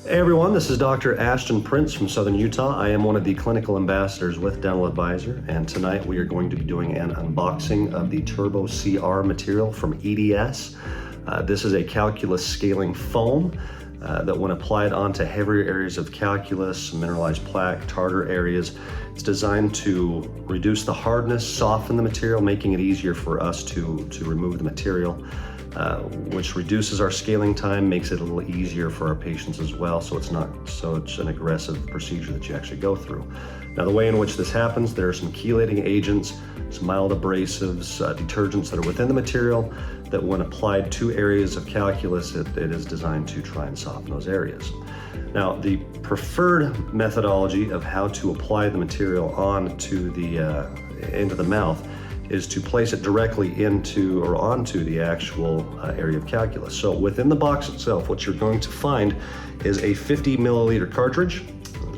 Hey everyone, this is Dr. Ashton Prince from Southern Utah. I am one of the clinical ambassadors with Dental Advisor, and tonight we are going to be doing an unboxing of the Turbo CR material from EDS. This is a calculus scaling foam that when applied onto heavier areas of calculus, mineralized plaque, tartar areas, it's designed to reduce the hardness, soften the material, making it easier for us to remove the material. Which reduces our scaling time, makes it a little easier for our patients as well, so it's not such an aggressive procedure that you actually go through. Now, the way in which this happens, there are some chelating agents, some mild abrasives, detergents that are within the material that when applied to areas of calculus, it is designed to try and soften those areas. Now, the preferred methodology of how to apply the material onto into the mouth is to place it directly into or onto the actual area of calculus. So within the box itself, what you're going to find is a 50 milliliter cartridge,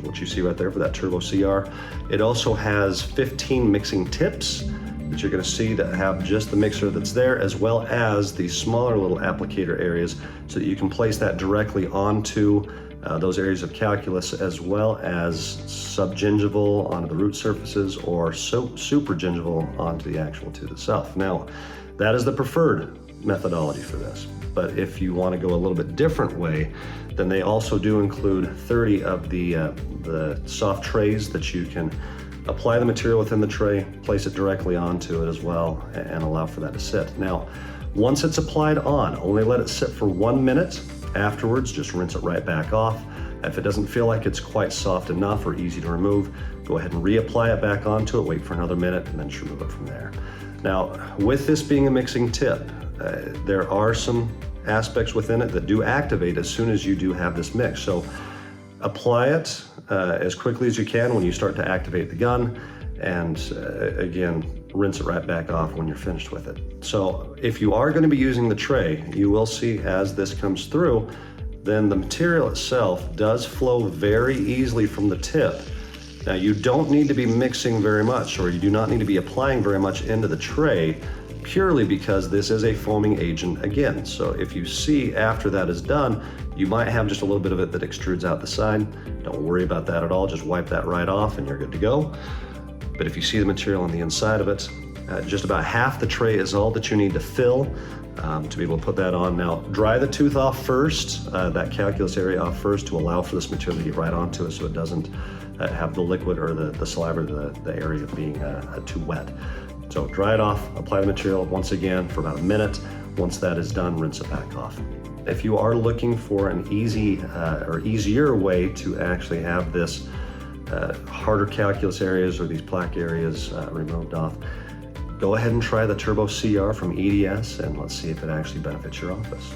what you see right there for that Turbo CR. It also has 15 mixing tips that you're gonna see that have just the mixer that's there, as well as the smaller little applicator areas so that you can place that directly onto those areas of calculus, as well as subgingival onto the root surfaces or supragingival onto the actual tooth itself. Now, that is the preferred methodology for this. But if you want to go a little bit different way, then they also do include 30 of the soft trays that you can apply the material within the tray, place it directly onto it as well, and allow for that to sit. Now, once it's applied on, only let it sit for 1 minute. Afterwards, just rinse it right back off. If it doesn't feel like it's quite soft enough or easy to remove, go ahead and reapply it back onto it, wait for another minute, and then just remove it from there. Now, with this being a mixing tip, there are some aspects within it that do activate as soon as you do have this mix. So apply it as quickly as you can when you start to activate the gun, and again, rinse it right back off when you're finished with it. So if you are going to be using the tray, you will see as this comes through, then the material itself does flow very easily from the tip. Now, you don't need to be mixing very much, or you do not need to be applying very much into the tray, purely because this is a foaming agent again. So if you see after that is done, you might have just a little bit of it that extrudes out the side. Don't worry about that at all. Just wipe that right off and you're good to go. But if you see the material on the inside of it, just about half the tray is all that you need to fill to be able to put that on. Now, dry the tooth off first, that calculus area off first, to allow for this material to get right onto it so it doesn't have the liquid or the saliva, the area being too wet. So dry it off, apply the material once again for about a minute. Once that is done, rinse it back off. If you are looking for an easy or easier way to actually have this harder calculus areas or these plaque areas removed off, go ahead and try the Turbo CR from EDS, and let's see if it actually benefits your office.